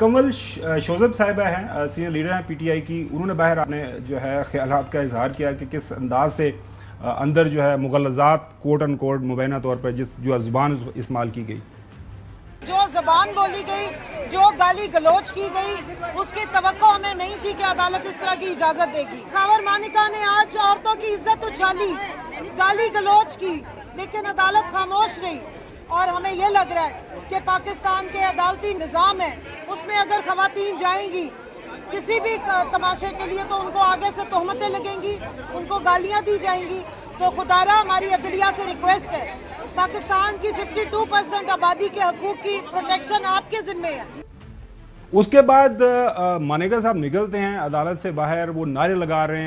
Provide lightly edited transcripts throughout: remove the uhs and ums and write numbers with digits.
कंवल शोजब साहिबा हैं, senior leader हैं पीटीआई की। उन्होंने बाहर आपने जो है ख्यालात का इजहार किया कि किस अंदाज से अंदर जो है मुगलजात कोट अन कोट मुबैना तौर पर जो जुबान इस्तेमाल की गई, जो जबान बोली गई, जो गाली गलोच की गई, उसकी तवक्को हमें नहीं थी कि अदालत इस तरह की इजाजत देगी। खावर मानिका ने आज औरतों की इज्जत उछाली, गाली गलोच की, लेकिन अदालत खामोश रही। और हमें ये लग रहा है कि पाकिस्तान के अदालती निजाम है, उसमें अगर खवातीन जाएंगी किसी भी तमाशे के लिए तो उनको आगे से तोहमतें लगेंगी, उनको गालियां दी जाएंगी। तो खुदारा हमारी अदलिया से रिक्वेस्ट है, पाकिस्तान की 52% आबादी के हकूक की प्रोटेक्शन आपके जिम्मे है। उसके बाद मानेगा साहब निकलते हैं अदालत से बाहर, वो नारे लगा रहे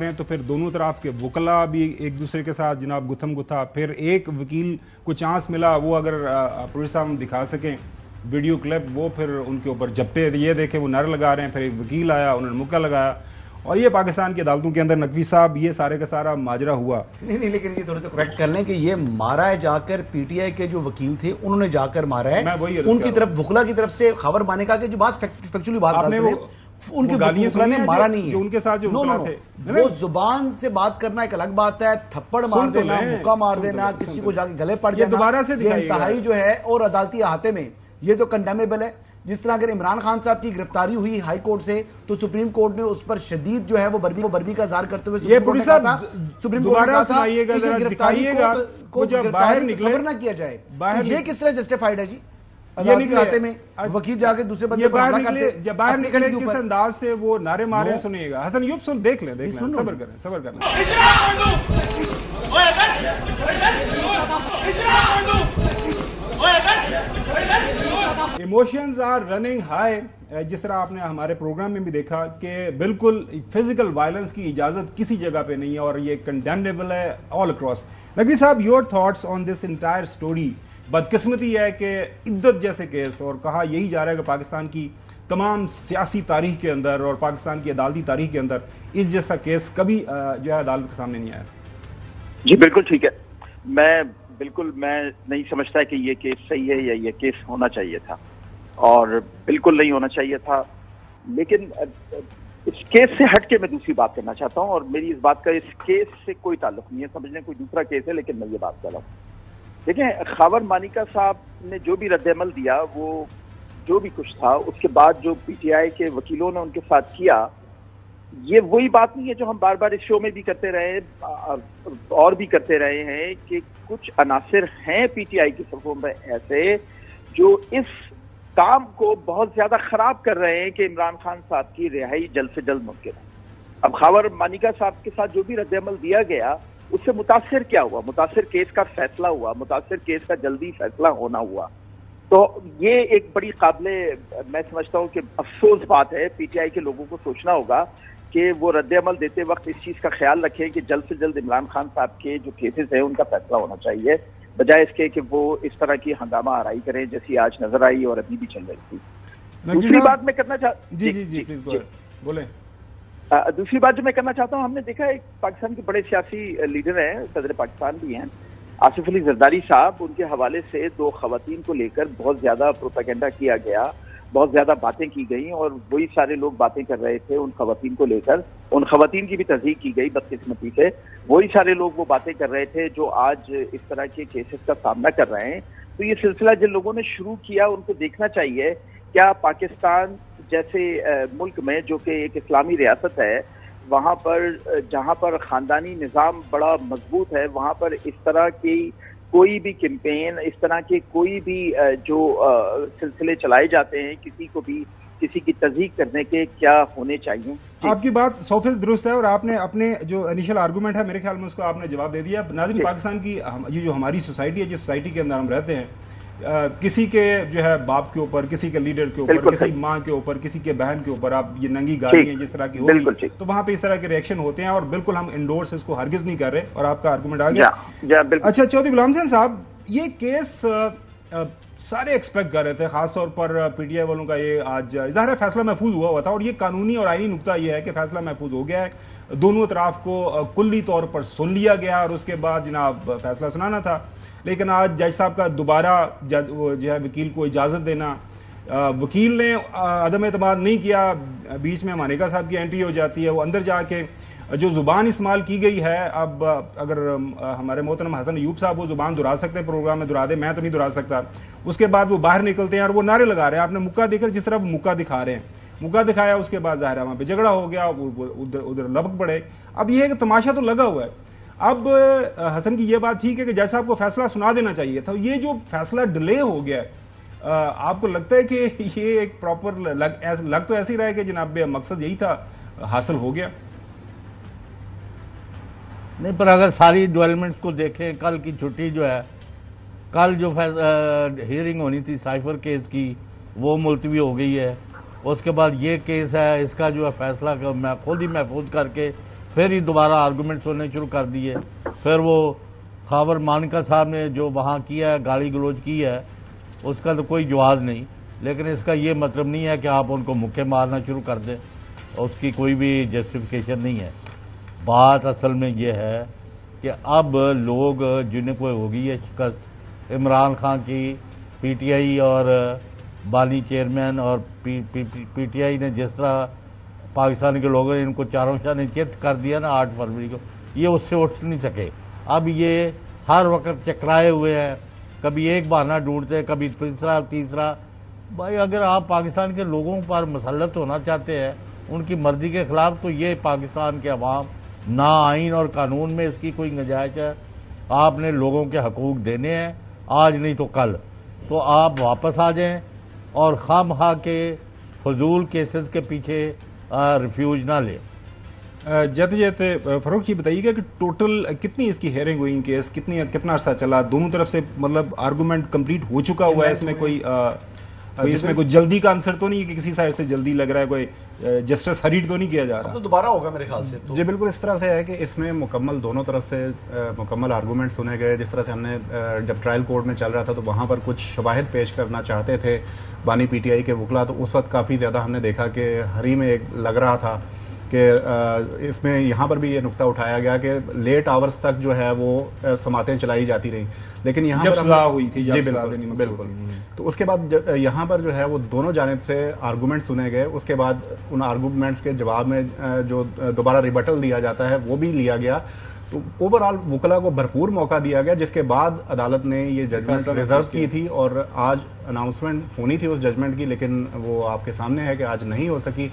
हैं तो फिर दोनों तरफ के वकला भी एक दूसरे के साथ जनाब गुथम गुथा। फिर एक वकील को चांस मिला, वो अगर प्रोड्यूसर साहब दिखा सकें वीडियो क्लिप, वो फिर उनके ऊपर जप्ते ये देखे वो नारे लगा रहे हैं। फिर एक वकील आया, उन्होंने मुक्का लगाया और ये पाकिस्तान की अदालतों के अंदर नकवी साहब ये सारे का सारा माजरा हुआ। नहीं, लेकिन ये थोड़ा सा करेक्ट कर लें कि ये मारा है जाकर पीटीआई के जो वकील थे उन्होंने जाकर मारा है, उनकी तरफ वकला की तरफ से खबर मानेका के जो बात फैक्चुअली बात करते थे उनकी वकला ने मारा नहीं है, उनके साथ जो थे वो जुबान से बात करना एक अलग बात है, थप्पड़ मार देना, मुक्का मार देना, किसी को जाके गले पड़ जाना, दोबारा से इंतहाई जो है और अदालती अहाते में ये तो कंडेमेबल है। जिस तरह अगर इमरान खान साहब की गिरफ्तारी हुई हाई कोर्ट से तो सुप्रीम कोर्ट ने उस पर शदीद जो है वो बर्बी का इजहार करते हुए सुप्रीम कोर्ट ना किया जाए। ये किस तरह जस्टिफाइड है जी? ये निकलाते में वकील जाके दूसरे बंदे बाहर निकले किस अंदाज से वो नारे मारे, सुनिएगा। हसन यूब सुन, देख लें सब्र करें। इमोशंस आर रनिंग हाई, जिस तरह आपने हमारे प्रोग्राम में भी देखा कि बिल्कुल फिजिकल वायलेंस की इजाजत किसी जगह पे नहीं है और ये कंडेमनेबल है all across. Naqvi sahab, your thoughts on this entire story? बदकिस्मती है कि इद्दत जैसे केस, और कहा यही जा रहा है कि पाकिस्तान की तमाम सियासी तारीख के अंदर और पाकिस्तान की अदालती तारीख के अंदर इस जैसा केस कभी जो है अदालत के सामने नहीं आया। जी बिल्कुल ठीक है, मैं नहीं समझता कि ये केस सही है या ये केस होना चाहिए था, और बिल्कुल नहीं होना चाहिए था। लेकिन इस केस से हटके मैं दूसरी बात करना चाहता हूं, और मेरी इस बात का इस केस से कोई ताल्लुक नहीं है, समझने कोई दूसरा केस है, लेकिन मैं ये बात कर रहा हूँ। देखिए, खावर मानिका साहब ने जो भी रद्द-ए-अमल दिया, वो जो भी कुछ था, उसके बाद जो पीटीआई के वकीलों ने उनके साथ किया, ये वही बात नहीं है जो हम बार बार इस शो में भी करते रहे और भी करते रहे हैं कि कुछ अनासिर हैं पीटीआई की सफ़ों में ऐसे जो इस काम को बहुत ज्यादा खराब कर रहे हैं कि इमरान खान साहब की रिहाई जल्द से जल्द मुमकिन है। अब खावर मानिका साहब के साथ जो भी रद्द-ए-अमल दिया गया, उससे मुतासिर क्या हुआ? मुतासिर केस का फैसला हुआ, मुतासिर केस का जल्दी फैसला होना हुआ। तो ये एक बड़ी काबिले, मैं समझता हूँ कि अफसोस बात है। पीटीआई के लोगों को सोचना होगा कि वो रद्द-ए-अमल देते वक्त इस चीज का ख्याल रखें कि जल्द से जल्द इमरान खान साहब के जो केसेस हैं उनका फैसला होना चाहिए, बजाय इसके कि वो इस तरह की हंगामा आराई करें जैसी आज नजर आई और अभी भी चल रही थी। दूसरी बात मैं करना बोले दूसरी बात जो मैं करना चाहता हूँ, हमने देखा एक पाकिस्तान के बड़े सियासी लीडर हैं, सदर पाकिस्तान भी हैं, आसिफ अली जरदारी साहब, उनके हवाले से दो खवातीन को लेकर बहुत ज्यादा प्रोपेगेंडा किया गया, बहुत ज्यादा बातें की गई, और वही सारे लोग बातें कर रहे थे उन खवातीन को लेकर। उन खवातीन की भी तस्दीक की गई बदकिस्मती से, वही सारे लोग वो बातें कर रहे थे जो आज इस तरह के केसेस का सामना कर रहे हैं। तो ये सिलसिला जिन लोगों ने शुरू किया उनको देखना चाहिए, क्या पाकिस्तान जैसे मुल्क में जो कि एक इस्लामी रियासत है, वहाँ पर जहाँ पर खानदानी निज़ाम बड़ा मजबूत है, वहाँ पर इस तरह की कोई भी कैंपेन, इस तरह के कोई भी जो सिलसिले चलाए जाते हैं, किसी की तस्दीक करने के क्या होने चाहिए? आपकी बात 100% दुरुस्त है, और आपने अपने जो इनिशियल आर्गूमेंट है मेरे ख्याल में उसको आपने जवाब दे दिया। नाज़रीन, पाकिस्तान की ये जो हमारी सोसाइटी है, जिस सोसाइटी के अंदर हम रहते हैं, किसी के जो है बाप के ऊपर, किसी के लीडर के ऊपर, किसी माँ के ऊपर, किसी के बहन के ऊपर आप ये नंगी गालियां जिस तरह की होगी, तो वहां पे इस तरह के रिएक्शन होते हैं, और बिल्कुल हम इंडोर्स इसको हरगिज नहीं कर रहे, और आपका आर्गूमेंट आ गया। अच्छा, चौधरी गुलाम हुसैन साहब, ये केस सारे एक्सपेक्ट कर रहे थे, खासतौर पर पीटीआई वालों का ये आज ज़ाहिर है फैसला महफूज हुआ था, और ये कानूनी और आईनी नुकता ये है कि फैसला महफूज हो गया है, दोनों तरफ को कुल्ली तौर पर सुन लिया गया, और उसके बाद जनाब फैसला सुनाना था। लेकिन आज जज साहब का दोबारा जो है वकील को इजाजत देना, वकील ने अदम एतमाद नहीं किया, बीच में मानिका साहब की एंट्री हो जाती है, वो अंदर जाके जो जुबान इस्तेमाल की गई है, अब अगर हमारे मोहतरम हसन अयूब साहब वो जुबान दुहरा सकते हैं प्रोग्राम में, दुहरा दे, मैं तो नहीं दुहरा सकता। उसके बाद वो बाहर निकलते हैं और वो नारे लगा रहे हैं, आपने मुक्का देखकर जिस तरह मुक्का दिखा रहे हैं, मुक्का दिखाया, उसके बाद जाहिर है वहां पे झगड़ा हो गया, उधर लपक पड़े। अब ये है कि तमाशा तो लगा हुआ है। अब हसन की ये बात ठीक है कि जैसा आपको फैसला सुना देना चाहिए था, ये जो फैसला डिले हो गया, आपको लगता है कि ये एक प्रॉपर लग तो ऐसे ही रहा है कि जनाब मकसद यही था, हासिल हो गया? नहीं, पर अगर सारी डेवलपमेंट्स को देखें, कल की छुट्टी जो है, कल जो हियरिंग होनी थी साइफर केस की, वो मुलतवी हो गई है। उसके बाद ये केस है, इसका जो है फैसला मैं खुद ही महफूज करके फिर ही दोबारा आर्गूमेंट्स होने शुरू कर दिए। फिर वो खावर मानिका साहब ने जो वहाँ किया है, गाली गलौज की है, उसका तो कोई जवाब नहीं। लेकिन इसका ये मतलब नहीं है कि आप उनको मुक्के मारना शुरू कर दें, उसकी कोई भी जस्टिफिकेशन नहीं है। बात असल में ये है कि अब लोग जिन्हें कोई हो गई है शिकस्त, इमरान खान की पीटीआई और बानी चेयरमैन और पीटीआई ने जिस तरह पाकिस्तान के लोगों ने इनको चारों शान चित कर दिया ना 8 फरवरी को, ये उससे उठ नहीं सके। अब ये हर वक्त चकराए हुए हैं, कभी एक बहाना ढूंढते हैं, कभी तीसरा। भाई अगर आप पाकिस्तान के लोगों पर मसलत होना चाहते हैं उनकी मर्जी के खिलाफ, तो ये पाकिस्तान के अवाम ना आइन और कानून में इसकी कोई गुंजाइश है। आपने लोगों के हकूक देने हैं, आज नहीं तो कल, तो आप वापस आ जाएं और खामखा के फजूल केसेस के पीछे रिफ्यूज ना ले। जाते फरूक जी बताइएगा कि टोटल कितनी इसकी हेयरिंग हुई, इन केस कितना अरसा चला, दोनों तरफ से मतलब आर्गूमेंट कंप्लीट हो चुका हुआ है, इसमें कोई इसमें कोई जल्दी का आंसर तो नहीं है कि किसी साइड से जल्दी लग रहा है, कोई जस्टिस हरीड तो नहीं किया जा रहा? तो दोबारा होगा मेरे ख्याल से तो। जी बिल्कुल इस तरह से है कि इसमें मुकम्मल दोनों तरफ से मुकम्मल आर्गूमेंट सुने गए। जिस तरह से हमने जब ट्रायल कोर्ट में चल रहा था तो वहाँ पर कुछ शवाहिद पेश करना चाहते थे बानी पीटीआई के वकला, तो उस वक्त काफ़ी ज़्यादा हमने देखा कि हरी में एक लग रहा था कि इसमें यहाँ पर भी ये नुकता उठाया गया कि लेट आवर्स तक जो है वो समातें चलाई जाती रही, लेकिन यहाँ पर सज़ा हुई थी। जी बिल्कुल। तो उसके बाद यहाँ पर जो है वो दोनों जानिब से आर्गूमेंट सुने गए। उसके बाद उन आर्गूमेंट्स के जवाब में जो दोबारा रिबटल दिया जाता है वो भी लिया गया। तो ओवरऑल वकला को भरपूर मौका दिया गया, जिसके बाद अदालत ने ये जजमेंट रिजर्व की थी और आज अनाउंसमेंट होनी थी उस जजमेंट की, लेकिन वो आपके सामने है कि आज नहीं हो सकी।